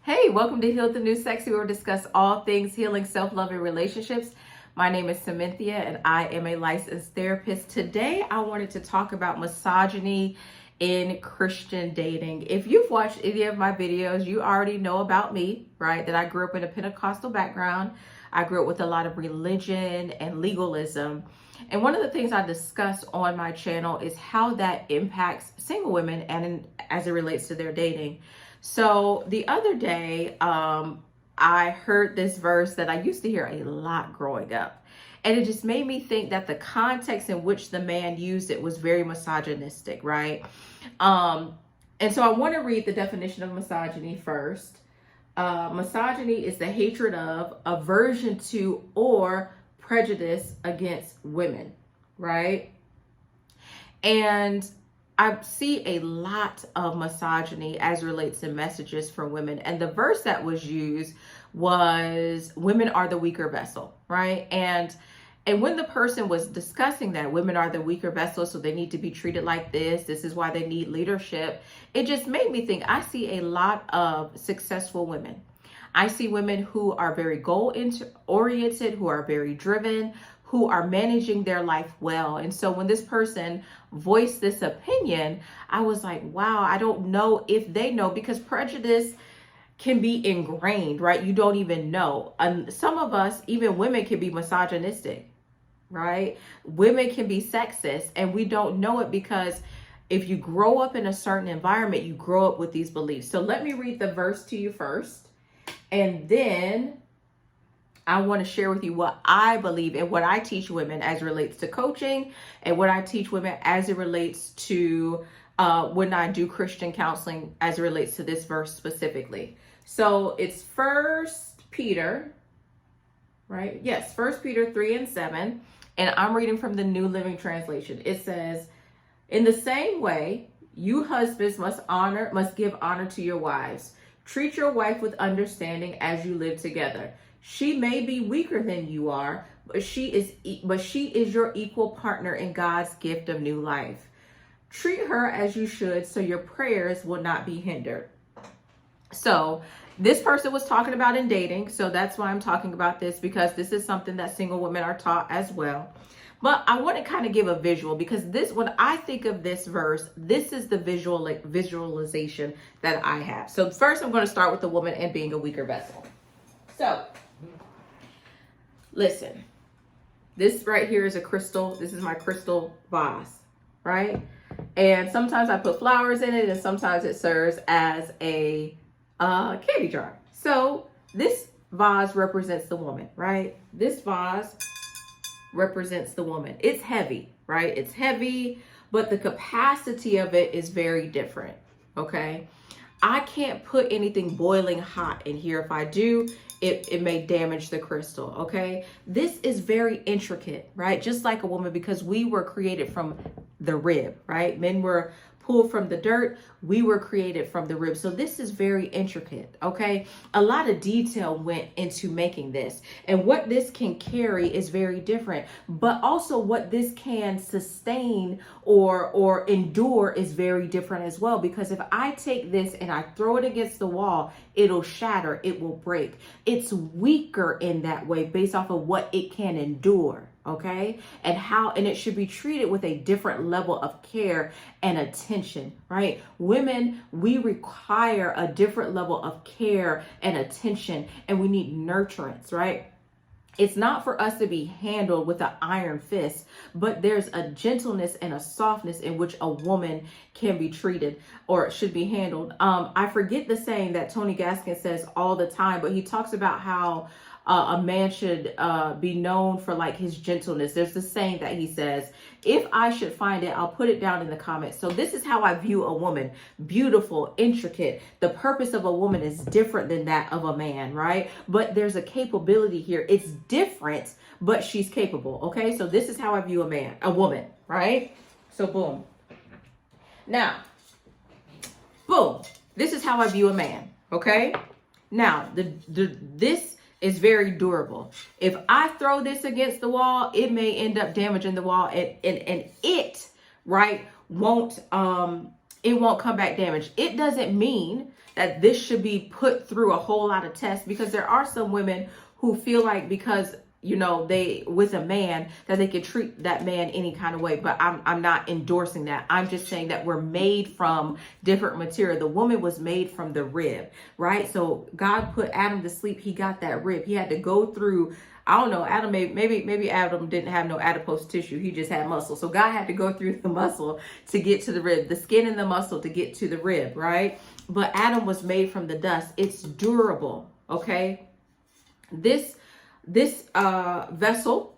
Hey, welcome to Heal the New Sexy, where we discuss all things healing, self-love, and relationships. My name is Samantha, and I am a licensed therapist. Today, I wanted to talk about misogyny in Christian dating. If you've watched any of my videos, you already know about me, right? That I grew up in a Pentecostal background. I grew up with a lot of religion and legalism. And one of the things I discuss on my channel is how that impacts single women and as it relates to their dating. So the other day, I heard this verse that I used to hear a lot growing up. And it just made me think that the context in which the man used it was very misogynistic, right? And so I want to read the definition of misogyny first. Misogyny is the hatred of, aversion to, or prejudice against women, right? And I see a lot of misogyny as relates to messages for women. And the verse that was used was women are the weaker vessel, right? And when the person was discussing that women are the weaker vessel, so they need to be treated like this, this is why they need leadership, it just made me think I see a lot of successful women. I see women who are very goal-oriented, who are very driven, who are managing their life well. And so when this person voiced this opinion, I was like, wow, I don't know if they know, because prejudice can be ingrained, right? You don't even know. Some of us, even women, can be misogynistic, right? Women can be sexist, and we don't know it because if you grow up in a certain environment, you grow up with these beliefs. So let me read the verse to you first. And then I want to share with you what I believe and what I teach women as it relates to coaching, and what I teach women as it relates to when I do Christian counseling as it relates to this verse specifically. So it's 1 Peter, right? Yes, 1 Peter 3:7. And I'm reading from the New Living Translation. It says, in the same way, you husbands must give honor to your wives. Treat your wife with understanding as you live together. She may be weaker than you are, but she is your equal partner in God's gift of new life. Treat her as you should, so your prayers will not be hindered. So this person was talking about in dating. So that's why I'm talking about this, because this is something that single women are taught as well. But I want to kind of give a visual, because when I think of this verse, this is the visualization that I have. So first I'm going to start with the woman and being a weaker vessel. So listen, this right here is a crystal. This is my crystal vase, right? And sometimes I put flowers in it, and sometimes it serves as a candy jar. So this vase represents the woman, right? This vase represents the woman. It's heavy, right? It's heavy, but the capacity of it is very different, okay? I can't put anything boiling hot in here. If I do, it may damage the crystal, okay? This is very intricate, right? Just like a woman, because we were created from the rib, right? Men were pulled from the dirt. We were created from the rib. So this is very intricate, okay? A lot of detail went into making this. And what this can carry is very different. But also what this can sustain or endure is very different as well. Because if I take this and I throw it against the wall, it'll shatter, it will break. It's weaker in that way based off of what it can endure. Okay, and it should be treated with a different level of care and attention, right? Women, we require a different level of care and attention, and we need nurturance, right? It's not for us to be handled with an iron fist, but there's a gentleness and a softness in which a woman can be treated or should be handled. I forget the saying that Tony Gaskin says all the time, but he talks about how a man should be known for like his gentleness. There's the saying that he says, if I should find it, I'll put it down in the comments. So this is how I view a woman: beautiful, intricate. The purpose of a woman is different than that of a man, right? But there's a capability here. It's different, but she's capable. Okay, so this is how I view a woman, right? So boom. Now, boom. This is how I view a man. Okay. Now, this is very durable. If I throw this against the wall, it may end up damaging the wall, and it, right, won't come back damaged. It doesn't mean that this should be put through a whole lot of tests, because there are some women who feel like because they with a man that they can treat that man any kind of way. But I'm not endorsing that. I'm just saying that we're made from different material. The woman was made from the rib, right? So God put Adam to sleep. He got that rib. He had to go through, I don't know, Adam, maybe Adam didn't have no adipose tissue. He just had muscle. So God had to go through the muscle to get to the rib, the skin and the muscle to get to the rib, right? But Adam was made from the dust. It's durable, okay? This vessel,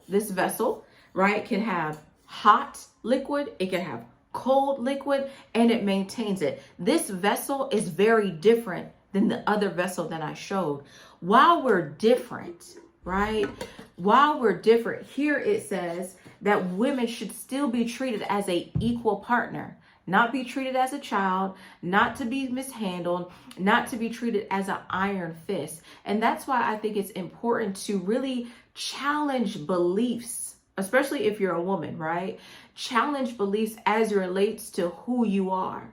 right, can have hot liquid, it can have cold liquid, and it maintains it. This vessel is very different than the other vessel that I showed. While we're different, right? While we're different, here it says that women should still be treated as an equal partner. Not be treated as a child, not to be mishandled, not to be treated as an iron fist. And that's why I think it's important to really challenge beliefs, especially if you're a woman, right? Challenge beliefs as it relates to who you are.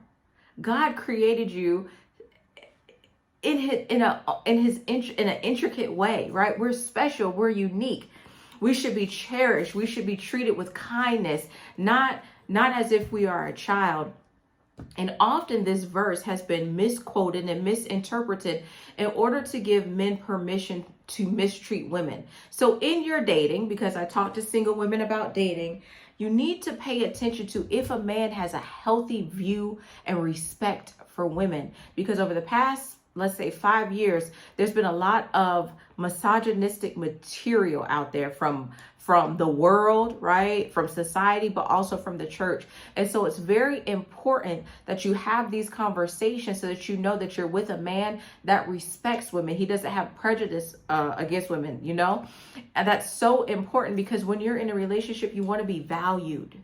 God created you in an intricate way, right? We're special, we're unique. We should be cherished. We should be treated with kindness, not as if we are a child. And often this verse has been misquoted and misinterpreted in order to give men permission to mistreat women. So in your dating, because I talk to single women about dating, you need to pay attention to if a man has a healthy view and respect for women. Because over the past, let's say 5 years, there's been a lot of misogynistic material out there from the world, right? From society, but also from the church. And so it's very important that you have these conversations so that you know that you're with a man that respects women. He doesn't have prejudice against women, And that's so important, because when you're in a relationship, you want to be valued.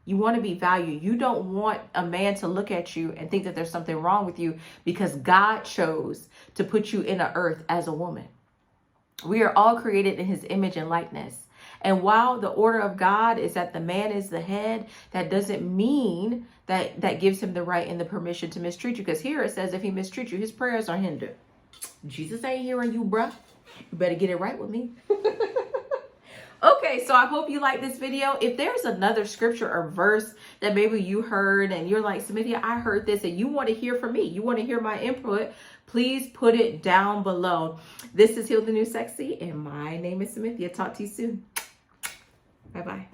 You want to be valued. You don't want a man to look at you and think that there's something wrong with you because God chose to put you in the earth as a woman. We are all created in his image and likeness. And while the order of God is that the man is the head, that doesn't mean that gives him the right and the permission to mistreat you. Because here it says if he mistreats you, his prayers are hindered. Jesus ain't hearing you, bruh. You better get it right with me. Okay, so I hope you like this video. If there's another scripture or verse that maybe you heard and you're like, Cynthia, I heard this, and you want to hear from me, you want to hear my input, please put it down below. This is Heal the New Sexy, and my name is Cynthia. Talk to you soon. Bye-bye.